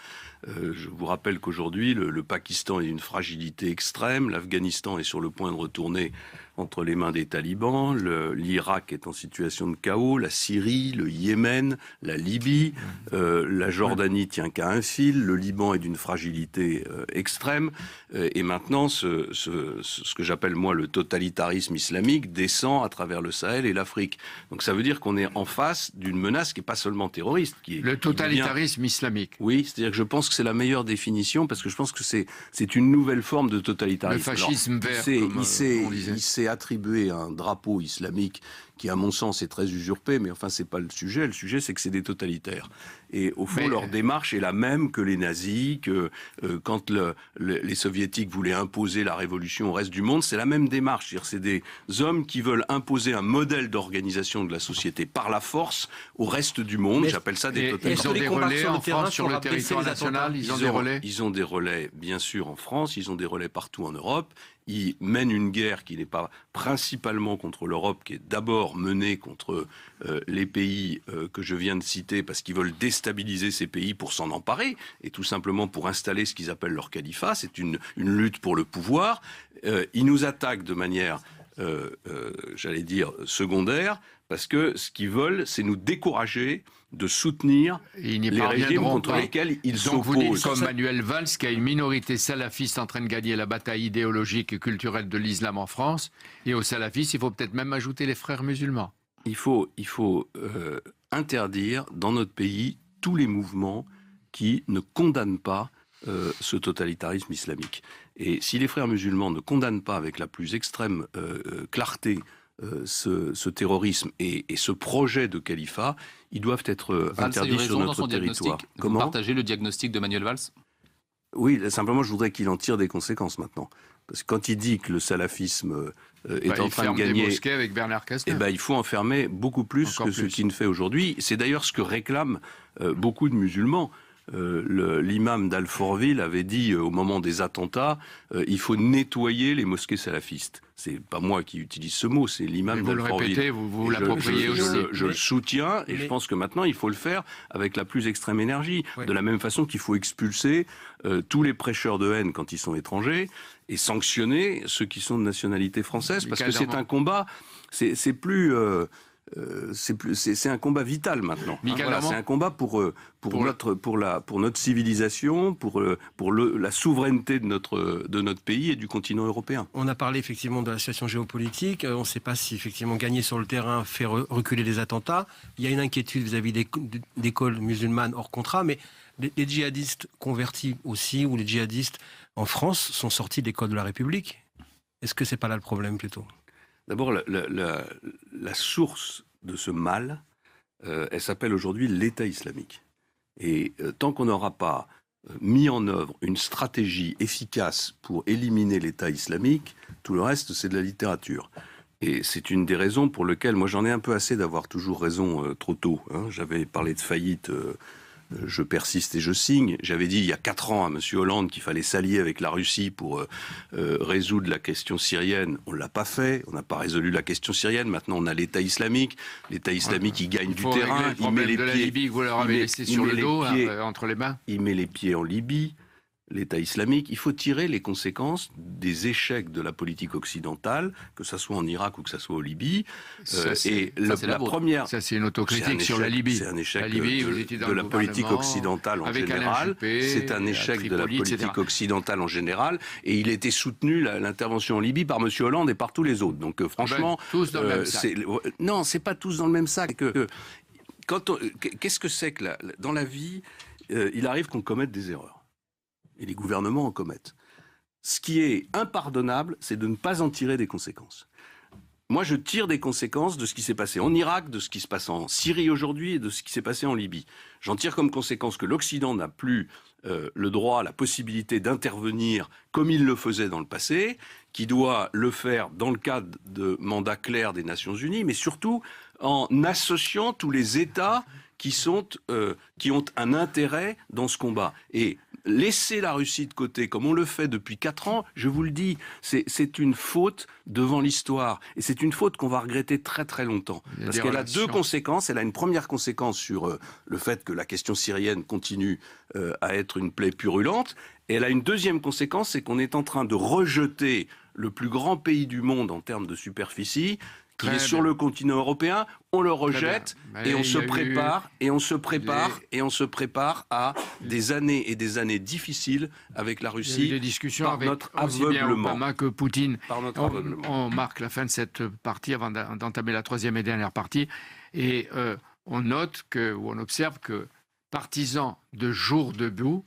Je vous rappelle qu'aujourd'hui, le Pakistan est d'une fragilité extrême, l'Afghanistan est sur le point de retourner entre les mains des talibans, l'Irak est en situation de chaos, la Syrie, le Yémen, la Libye, la Jordanie tient qu'à un fil, le Liban est d'une fragilité extrême, et maintenant ce que j'appelle moi le totalitarisme islamique descend à travers le Sahel et l'Afrique. Donc ça veut dire qu'on est en face d'une menace qui n'est pas seulement terroriste. Le totalitarisme islamique. Oui, c'est-à-dire que je pense que c'est la meilleure définition, parce que je pense que c'est une nouvelle forme de totalitarisme. Le fascisme vert, il s'est attribué un drapeau islamique qui, à mon sens, est très usurpé, mais enfin, c'est pas le sujet. Le sujet, c'est que c'est des totalitaires. Et au fond, leur démarche est la même que les nazis, que quand les soviétiques voulaient imposer la révolution au reste du monde, c'est la même démarche. C'est-à-dire, c'est des hommes qui veulent imposer un modèle d'organisation de la société par la force au reste du monde. J'appelle ça des totalitaires. Ils ont des relais en France sur le territoire national. Ils ont des relais, bien sûr, en France. Ils ont des relais partout en Europe. Ils mènent une guerre qui n'est pas principalement contre l'Europe, qui est d'abord menée contre les pays que je viens de citer, parce qu'ils veulent déstabiliser ces pays pour s'en emparer, et tout simplement pour installer ce qu'ils appellent leur califat. C'est une lutte pour le pouvoir. Ils nous attaquent de manière, j'allais dire, secondaire, parce que ce qu'ils veulent, c'est nous décourager de soutenir les régimes contre lesquels ils s'opposent. Donc vous dites, comme Manuel Valls, qu'il y a une minorité salafiste en train de gagner la bataille idéologique et culturelle de l'islam en France, et aux salafistes, il faut peut-être même ajouter les frères musulmans. Il faut interdire dans notre pays tous les mouvements qui ne condamnent pas ce totalitarisme islamique. Et si les frères musulmans ne condamnent pas avec la plus extrême clarté ce terrorisme et ce projet de califat, ils doivent être interdits sur notre territoire. Comment ? Vous partagez le diagnostic de Manuel Valls ? Oui, simplement je voudrais qu'il en tire des conséquences maintenant. Parce que quand il dit que le salafisme est en train de gagner... des mosquées avec Bernard Cazeneuve. Il faut en fermer beaucoup plus que ce qu'il ne fait aujourd'hui. C'est d'ailleurs ce que réclament beaucoup de musulmans. L'imam d'Al-Fortville avait dit au moment des attentats, il faut nettoyer les mosquées salafistes. C'est pas moi qui utilise ce mot, c'est l'imam d'Al-Fortville. Vous le répétez, vous l'appropriez aussi. Je le soutiens, et je pense que maintenant il faut le faire avec la plus extrême énergie. De la même façon qu'il faut expulser tous les prêcheurs de haine quand ils sont étrangers et sanctionner ceux qui sont de nationalité française, parce que c'est un combat, c'est un combat vital maintenant. Voilà, c'est un combat pour notre civilisation, pour la souveraineté de notre pays et du continent européen. On a parlé effectivement de la situation géopolitique. On ne sait pas si effectivement gagner sur le terrain fait reculer les attentats. Il y a une inquiétude vis-à-vis d'écoles musulmanes hors contrat, mais les djihadistes convertis aussi, ou les djihadistes en France, sont sortis de l'école de la République. Est-ce que c'est pas là le problème plutôt ? D'abord, la source de ce mal, elle s'appelle aujourd'hui l'État islamique. Et tant qu'on n'aura pas mis en œuvre une stratégie efficace pour éliminer l'État islamique, tout le reste, c'est de la littérature. Et c'est une des raisons pour lesquelles, moi j'en ai un peu assez d'avoir toujours raison trop tôt. J'avais parlé de faillite... je persiste et je signe. J'avais dit il y a 4 ans à M. Hollande qu'il fallait s'allier avec la Russie pour résoudre la question syrienne. On ne l'a pas fait. On n'a pas résolu la question syrienne. Maintenant, on a l'État islamique. L'État islamique, il gagne du terrain. Il met les pieds... la Libye que vous leur avez laissé sur le dos, entre les mains. Il met les pieds en Libye. L'État islamique, il faut tirer les conséquences des échecs de la politique occidentale, que ça soit en Irak ou que ça soit en Libye. Ça, c'est une autocritique sur la Libye. C'est un échec la Libye, de la politique occidentale en général. C'est un échec de la politique occidentale en général. Et il était soutenu, l'intervention en Libye, par M. Hollande et par tous les autres. Donc franchement... tous dans le même sac. Non, c'est pas tous dans le même sac. Qu'est-ce que c'est que dans la vie, il arrive qu'on commette des erreurs. Et les gouvernements en commettent. Ce qui est impardonnable, c'est de ne pas en tirer des conséquences. Moi, je tire des conséquences de ce qui s'est passé en Irak, de ce qui se passe en Syrie aujourd'hui et de ce qui s'est passé en Libye. J'en tire comme conséquence que l'Occident n'a plus le droit, la possibilité d'intervenir comme il le faisait dans le passé, qui doit le faire dans le cadre de mandats clairs des Nations Unies, mais surtout en associant tous les États qui ont un intérêt dans ce combat. Et laisser la Russie de côté, comme on le fait depuis 4 ans, je vous le dis, c'est une faute devant l'histoire. Et c'est une faute qu'on va regretter très très longtemps. Parce qu'elle a 2 conséquences. Elle a une première conséquence sur le fait que la question syrienne continue à être une plaie purulente. Et elle a une deuxième conséquence, c'est qu'on est en train de rejeter le plus grand pays du monde en termes de superficie, qui est sur le continent européen, on le rejette et on se prépare à des années et des années difficiles avec la Russie. Il y a eu des discussions avec aussi bien Obama que Poutine. On marque la fin de cette partie avant d'entamer la 3e et dernière partie. Et on note ou on observe que partisan de jour debout,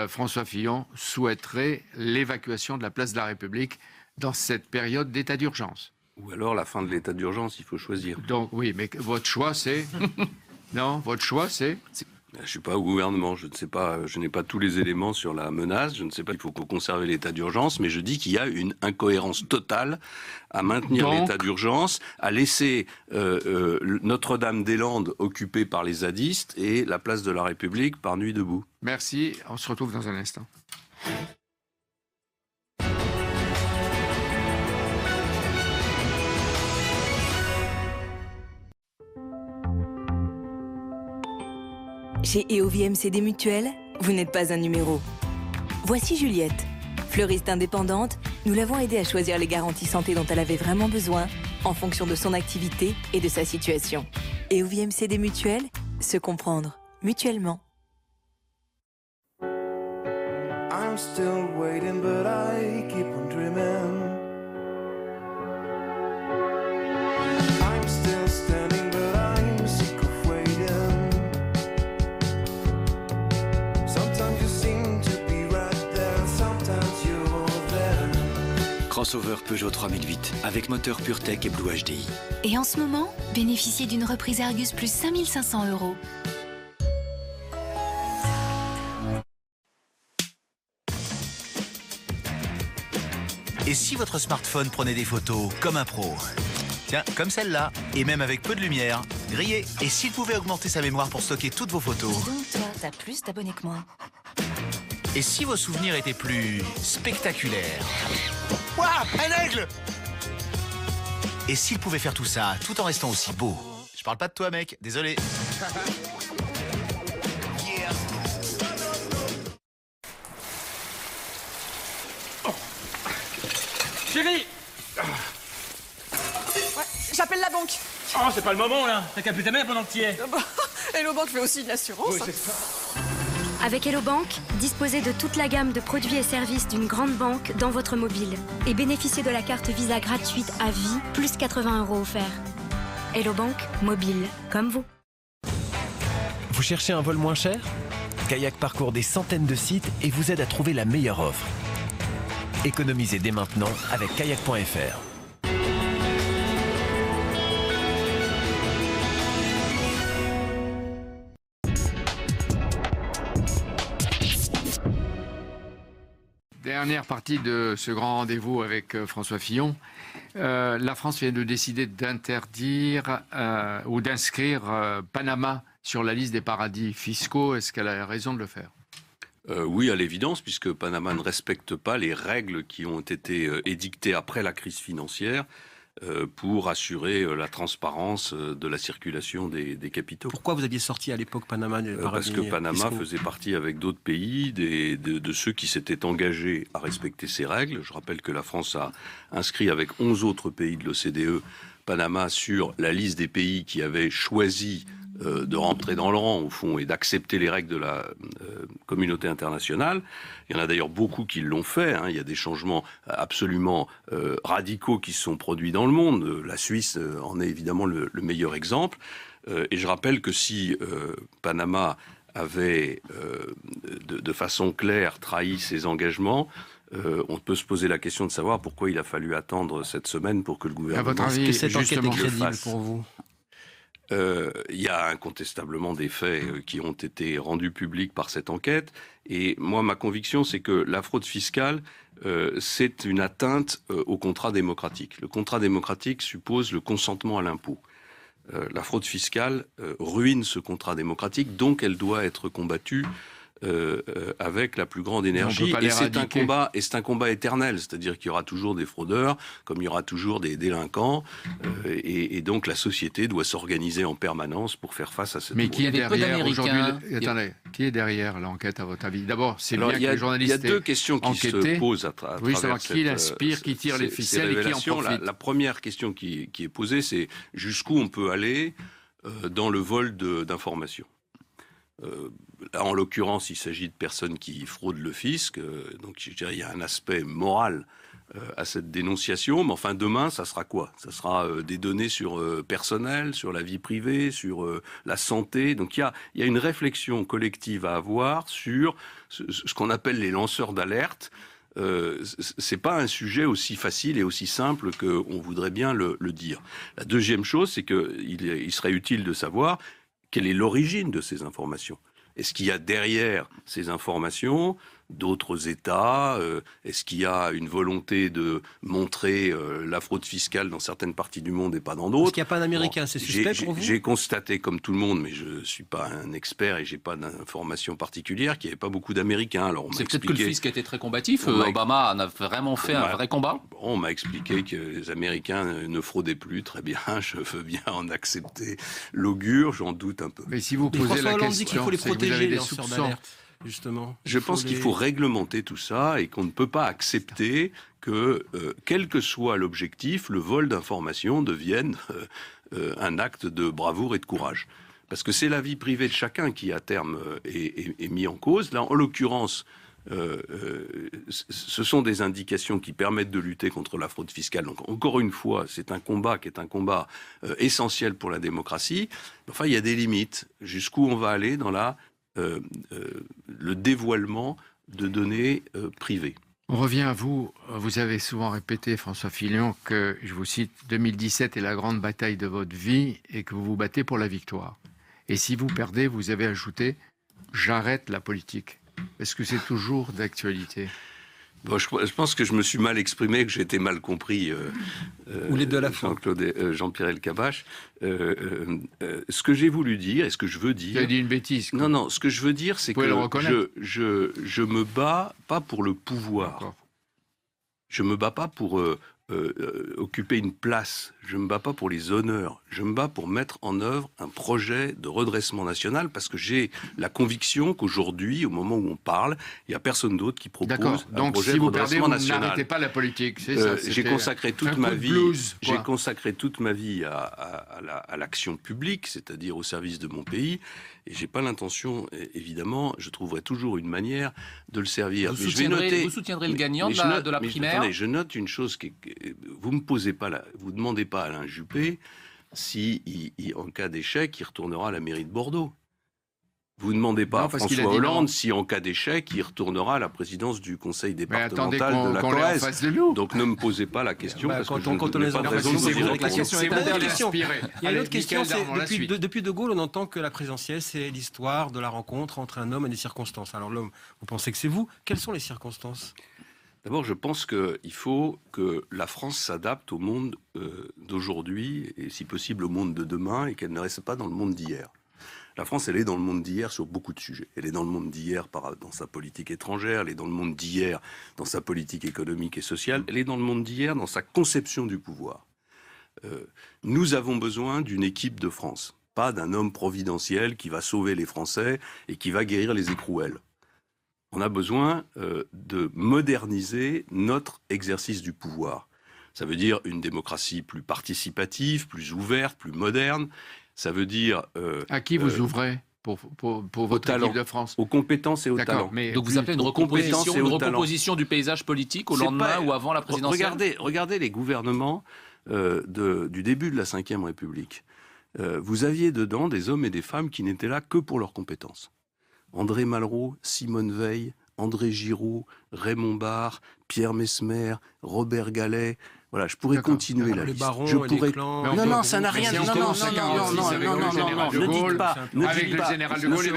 François Fillon souhaiterait l'évacuation de la place de la République dans cette période d'état d'urgence. Ou alors la fin de l'état d'urgence, il faut choisir. Donc oui, mais votre choix c'est... Non, votre choix c'est... Je ne suis pas au gouvernement, je ne sais pas, je n'ai pas tous les éléments sur la menace, je ne sais pas, il faut conserver l'état d'urgence, mais je dis qu'il y a une incohérence totale à maintenir l'état d'urgence, à laisser Notre-Dame-des-Landes occupée par les zadistes et la place de la République par Nuit debout. Merci, on se retrouve dans un instant. Chez EOVMCD Mutuelle, vous n'êtes pas un numéro. Voici Juliette. Fleuriste indépendante, nous l'avons aidée à choisir les garanties santé dont elle avait vraiment besoin, en fonction de son activité et de sa situation. EOVMCD Mutuelle, se comprendre mutuellement. I'm still waiting, but I keep on dreaming. I'm still standing, but I'm sick of waiting. Sometimes you seem to be right there, sometimes you're there. Crossover Peugeot 3008 avec moteur PureTech et Blue HDI. Et en ce moment, bénéficiez d'une reprise Argus plus 5 500 €. Et si votre smartphone prenait des photos comme un pro? Tiens, comme celle-là, et même avec peu de lumière, grillée. Et s'il pouvait augmenter sa mémoire pour stocker toutes vos photos? Donc toi, t'as plus d'abonnés que moi. Et si vos souvenirs étaient plus spectaculaires? Waouh, un aigle! Et s'il pouvait faire tout ça tout en restant aussi beau? Je parle pas de toi, mec, désolé. Chérie! Ouais, j'appelle la banque. Oh, c'est pas le moment, là. T'as qu'à plus ta mère pendant que t'y es. Hello Bank fait aussi de l'assurance. Oui, c'est ça. Avec Hello Bank, disposez de toute la gamme de produits et services d'une grande banque dans votre mobile et bénéficiez de la carte Visa gratuite à vie, plus 80 € offerts. Hello Bank, mobile, comme vous. Vous cherchez un vol moins cher? Kayak parcourt des centaines de sites et vous aide à trouver la meilleure offre. Économisez dès maintenant avec kayak.fr. Dernière partie de ce grand rendez-vous avec François Fillon. La France vient de décider d'interdire ou d'inscrire Panama sur la liste des paradis fiscaux. Est-ce qu'elle a raison de le faire ? Oui, à l'évidence, puisque Panama ne respecte pas les règles qui ont été édictées après la crise financière pour assurer la transparence de la circulation des capitaux. Pourquoi vous aviez sorti à l'époque Panama des paradis Parce que Panama faisait partie avec d'autres pays de ceux qui s'étaient engagés à respecter ces règles. Je rappelle que la France a inscrit avec 11 autres pays de l'OCDE Panama sur la liste des pays qui avaient choisi de rentrer dans le rang, au fond, et d'accepter les règles de la communauté internationale. Il y en a d'ailleurs beaucoup qui l'ont fait. Il y a des changements absolument radicaux qui se sont produits dans le monde. La Suisse en est évidemment le meilleur exemple. Et je rappelle que si Panama avait de façon claire trahi ses engagements, on peut se poser la question de savoir pourquoi il a fallu attendre cette semaine pour que le gouvernement... À votre avis, est-ce que cette enquête est crédible pour vous ? Il y a incontestablement des faits qui ont été rendus publics par cette enquête. Et moi, ma conviction, c'est que la fraude fiscale, c'est une atteinte au contrat démocratique. Le contrat démocratique suppose le consentement à l'impôt. la fraude fiscale ruine ce contrat démocratique, donc elle doit être combattue avec la plus grande énergie. Et c'est un combat éternel, c'est-à-dire qu'il y aura toujours des fraudeurs, comme il y aura toujours des délinquants, et donc la société doit s'organiser en permanence pour faire face à cette. Mais qui est derrière aujourd'hui? Attendez, qui est derrière l'enquête à votre avis? D'abord, c'est bien que les journalistes. Il y a deux questions qui se posent à travers qui inspire, qui tire les ficelles et qui en profite. La première question qui est posée, c'est jusqu'où on peut aller dans le vol d'informations. Là, en l'occurrence, il s'agit de personnes qui fraudent le fisc, donc je dirais il y a un aspect moral à cette dénonciation, mais enfin demain, ça sera quoi? Ça sera des données sur personnel, sur la vie privée, sur la santé. Donc il y a une réflexion collective à avoir sur ce qu'on appelle les lanceurs d'alerte. C'est pas un sujet aussi facile et aussi simple qu'on voudrait bien le dire. La deuxième chose, c'est qu'il serait utile de savoir quelle est l'origine de ces informations. Est-ce qu'il y a derrière ces informations d'autres États? Est-ce qu'il y a une volonté de montrer la fraude fiscale dans certaines parties du monde et pas dans d'autres? Est-ce qu'il n'y a pas un Américain? C'est suspect pour vous? J'ai constaté, comme tout le monde, mais je ne suis pas un expert et je n'ai pas d'informations particulières, qu'il n'y avait pas beaucoup d'Américains. C'est peut-être que le fisc était très combatif. Obama en a vraiment fait un vrai combat. On m'a expliqué que les Américains ne fraudaient plus. Très bien, je veux bien en accepter l'augure, j'en doute un peu. Mais si vous posez la question, qu'il faut les protéger, les lanceurs soupçons d'alerte. Justement. Je pense qu'il faut réglementer tout ça et qu'on ne peut pas accepter que, quel que soit l'objectif, le vol d'informations devienne un acte de bravoure et de courage. Parce que c'est la vie privée de chacun qui, à terme, est mis en cause. Là, en l'occurrence, ce sont des indications qui permettent de lutter contre la fraude fiscale. Donc, encore une fois, c'est un combat qui est un combat essentiel pour la démocratie. Enfin, il y a des limites. Jusqu'où on va aller dans le dévoilement de données privées. On revient à vous. Vous avez souvent répété, François Fillon, que, je vous cite, 2017 est la grande bataille de votre vie et que vous vous battez pour la victoire. Et si vous perdez, vous avez ajouté « j'arrête la politique ». Est-ce que c'est toujours d'actualité? Bon, je pense que je me suis mal exprimé, que j'ai été mal compris. Ou les deux à la fois. Jean-Pierre Elkabbach. Ce que j'ai voulu dire, et ce que je veux dire... Vous avez dit une bêtise. Quoi. Non, ce que je veux dire, c'est que je me bats pas pour le pouvoir. Je me bats pas pour occuper une place. Je me bats pas pour les honneurs. Je me bats pour mettre en œuvre un projet de redressement national parce que j'ai la conviction qu'aujourd'hui, au moment où on parle, il n'y a personne d'autre qui propose un projet de redressement national. Donc, si vous perdez, vous n'arrêtez pas la politique, c'est ça? J'ai consacré toute ma vie à l'action publique, c'est-à-dire au service de mon pays, et j'ai pas l'intention, évidemment, je trouverai toujours une manière de le servir. Vous soutiendrez le gagnant de la primaire? Attendez, je note une chose vous me demandez pas à Alain Juppé si, en cas d'échec, il retournera à la mairie de Bordeaux. Vous ne demandez pas à François Hollande si, en cas d'échec, il retournera à la présidence du conseil départemental de la Corrèze. Donc ne me posez pas la question, parce que je n'ai pas de raison de vous dire la question. Il y a une autre question, depuis De Gaulle, on entend que la présidentielle, c'est l'histoire de la rencontre entre un homme et des circonstances. Alors l'homme, vous pensez que c'est vous? Quelles sont les circonstances? D'abord, je pense qu'il faut que la France s'adapte au monde d'aujourd'hui, et si possible au monde de demain, et qu'elle ne reste pas dans le monde d'hier. La France, elle est dans le monde d'hier sur beaucoup de sujets. Elle est dans le monde d'hier dans sa politique étrangère, elle est dans le monde d'hier dans sa politique économique et sociale, elle est dans le monde d'hier dans sa conception du pouvoir. Nous avons besoin d'une équipe de France, pas d'un homme providentiel qui va sauver les Français et qui va guérir les écrouelles. On a besoin de moderniser notre exercice du pouvoir. Ça veut dire une démocratie plus participative, plus ouverte, plus moderne. Ça veut dire... à qui vous ouvrez pour votre équipe de France? Aux compétences et aux talents. Donc vous appelez une recomposition du paysage politique au lendemain ou avant la présidentielle? Regardez les gouvernements du début de la Ve République. Vous aviez dedans des hommes et des femmes qui n'étaient là que pour leurs compétences. André Malraux, Simone Veil, André Giraud, Raymond Barre, Pierre Mesmer, Robert Gallet. Voilà, je pourrais continuer la liste. Je pourrais... Non, ça n'a rien. Non, ne dites pas. Avec le général de Gaulle,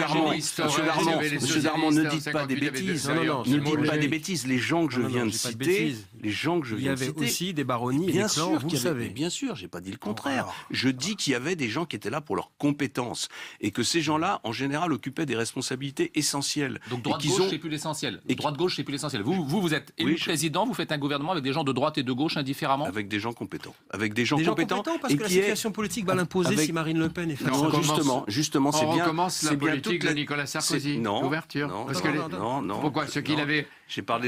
Monsieur Darmon, ne dites pas des bêtises. Ne dites pas des bêtises. Les gens que je viens de citer, les gens que je viens de citer... Il y avait aussi des baronnies et bien des clans, sûr vous le qu'il y avait, savez. bien sûr, j'ai pas dit le contraire. Je dis qu'il y avait des gens qui étaient là pour leurs compétences et que ces gens-là, en général, occupaient des responsabilités essentielles. Donc droite-gauche, c'est plus l'essentiel. Droite-gauche, c'est plus l'essentiel. Vous êtes élu président, vous faites un gouvernement avec des gens de droite et de gauche indifféremment. Avec des gens compétents. Avec des gens compétents parce que la situation politique va l'imposer si Marine Le Pen est faite. Non, justement, c'est bien. On recommence la c'est bien politique de Nicolas Sarkozy. L'ouverture. Non. Pourquoi ceux qu'il avait... J'ai pas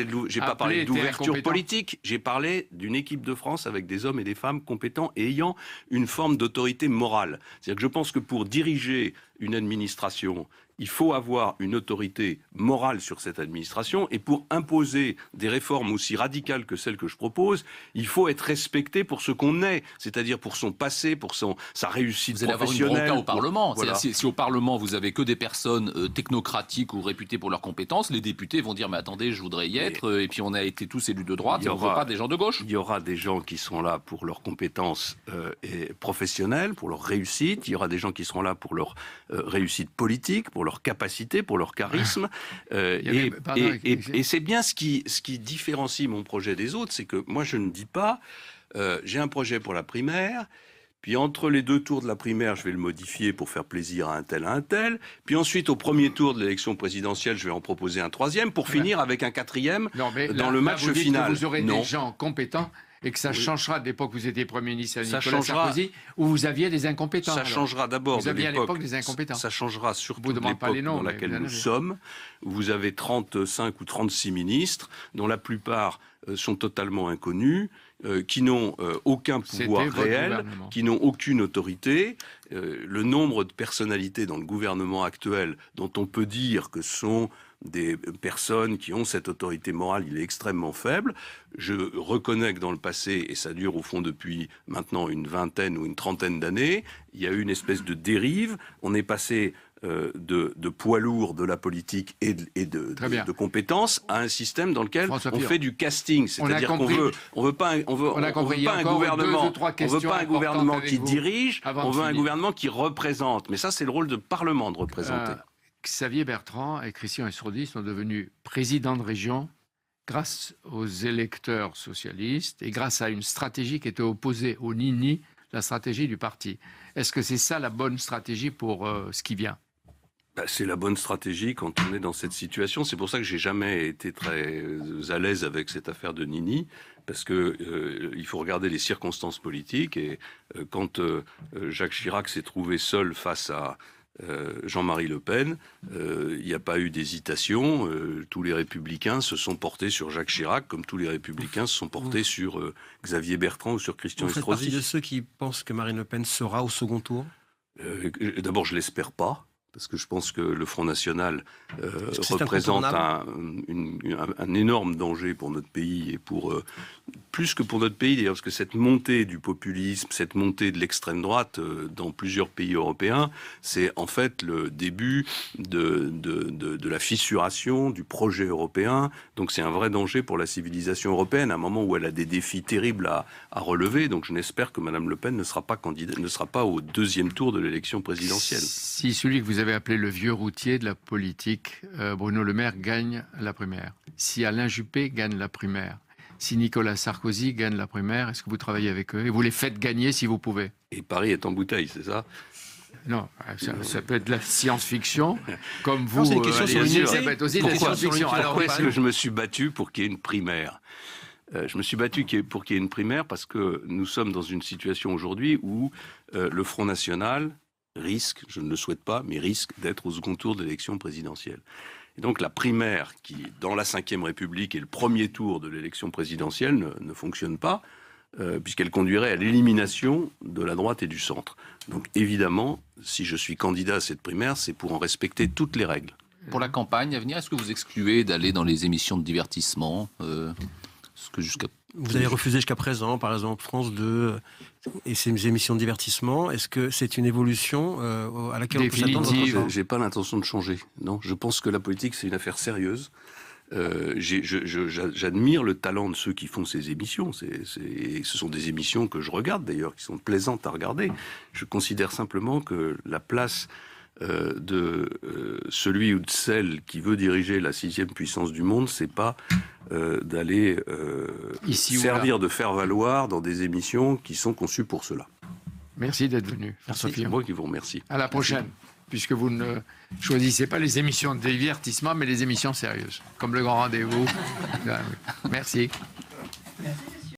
parlé d'ouverture politique. J'ai parlé d'une équipe de France avec des hommes et des femmes compétents et ayant une forme d'autorité morale. C'est-à-dire que je pense que pour diriger une administration, il faut avoir une autorité morale sur cette administration et pour imposer des réformes aussi radicales que celles que je propose, il faut être respecté pour ce qu'on est, c'est-à-dire pour son passé, pour sa réussite vous allez professionnelle. Avoir une bronca au Parlement. Voilà. C'est-à-dire si au Parlement vous avez que des personnes technocratiques ou réputées pour leurs compétences, les députés vont dire mais attendez, je voudrais y être et puis on a été tous élus de droite, on ne veut pas des gens de gauche. Il y aura des gens qui sont là pour leurs compétences professionnelles, pour leur réussite. Il y aura des gens qui seront là pour leur réussite politique, pour leur capacité, pour leur charisme. Et c'est bien ce qui différencie mon projet des autres, c'est que moi je ne dis pas j'ai un projet pour la primaire, puis entre les 2 tours de la primaire, je vais le modifier pour faire plaisir à un tel, puis ensuite au premier tour de l'élection présidentielle, je vais en proposer un 3e, pour finir avec un 4e dans le match final. Vous aurez des gens compétents et que ça changera de l'époque où vous étiez Premier ministre à Nicolas Sarkozy, où vous aviez des incompétents. Ça changera d'abord de l'époque des incompétents. Ça changera surtout de l'époque dans laquelle nous sommes. Vous avez 35 ou 36 ministres, dont la plupart sont totalement inconnus, qui n'ont aucun pouvoir réel, qui n'ont aucune autorité. Le nombre de personnalités dans le gouvernement actuel dont on peut dire que sont des personnes qui ont cette autorité morale, il est extrêmement faible. Je reconnais que dans le passé, et ça dure au fond depuis maintenant une 20aine ou une 30aine d'années, il y a eu une espèce de dérive. On est passé de poids lourd de la politique et de compétences à un système dans lequel on fait du casting, c'est-à-dire qu'on veut pas un gouvernement qui dirige, on veut un gouvernement qui représente. Mais ça, c'est le rôle de Parlement de représenter. Xavier Bertrand et Christian Estrosi sont devenus présidents de région grâce aux électeurs socialistes et grâce à une stratégie qui était opposée au Nini, la stratégie du parti. Est-ce que c'est ça la bonne stratégie pour ce qui vient ? C'est la bonne stratégie quand on est dans cette situation. C'est pour ça que j'ai jamais été très à l'aise avec cette affaire de Nini, parce que il faut regarder les circonstances politiques. Et quand Jacques Chirac s'est trouvé seul face à Jean-Marie Le Pen, il n'y a pas eu d'hésitation. Tous les Républicains se sont portés sur Jacques Chirac, comme tous les Républicains se sont portés sur Xavier Bertrand ou sur Christian Estrosi. Vous faites partie de ceux qui pensent que Marine Le Pen sera au second tour ? D'abord, je l'espère pas. Parce que je pense que le Front National représente un énorme danger pour notre pays et pour plus que pour notre pays d'ailleurs, parce que cette montée du populisme, cette montée de l'extrême droite dans plusieurs pays européens, c'est en fait le début de la fissuration du projet européen. Donc c'est un vrai danger pour la civilisation européenne, à un moment où elle a des défis terribles à relever. Donc je n'espère que Mme Le Pen ne sera pas au 2e tour de l'élection présidentielle. Si celui que vous avez appelé le vieux routier de la politique, Bruno Le Maire, gagne la primaire, si Alain Juppé gagne la primaire, si Nicolas Sarkozy gagne la primaire, est-ce que vous travaillez avec eux et vous les faites gagner si vous pouvez ? Et Paris est en bouteille, c'est ça ? Non, ça peut être de la science-fiction, comme vous. C'est une question sur l'unité. Ça peut être aussi de la science-fiction. Pourquoi est-ce que je me suis battu pour qu'il y ait une primaire ? Je me suis battu pour qu'il y ait une primaire parce que nous sommes dans une situation aujourd'hui où le Front National risque, je ne le souhaite pas, mais risque d'être au second tour de l'élection présidentielle. Et donc la primaire, qui dans la Ve République est le premier tour de l'élection présidentielle, ne fonctionne pas, puisqu'elle conduirait à l'élimination de la droite et du centre. Donc évidemment, si je suis candidat à cette primaire, c'est pour en respecter toutes les règles. Pour la campagne à venir, est-ce que vous excluez d'aller dans les émissions de divertissement Vous avez refusé jusqu'à présent, par exemple, France 2 et ses émissions de divertissement. Est-ce que c'est une évolution à laquelle on peut s'attendre ? J'ai pas l'intention de changer. Non, je pense que la politique, c'est une affaire sérieuse. J'admire le talent de ceux qui font ces émissions. Ce sont des émissions que je regarde, d'ailleurs, qui sont plaisantes à regarder. Je considère simplement que la place celui ou de celle qui veut diriger la 6e puissance du monde, c'est pas d'aller servir de faire-valoir dans des émissions qui sont conçues pour cela. Merci d'être venu, François Fillon. C'est moi qui vous remercie. À la prochaine, puisque vous ne choisissez pas les émissions de divertissement, mais les émissions sérieuses, comme Le Grand Rendez-vous. Merci. Merci.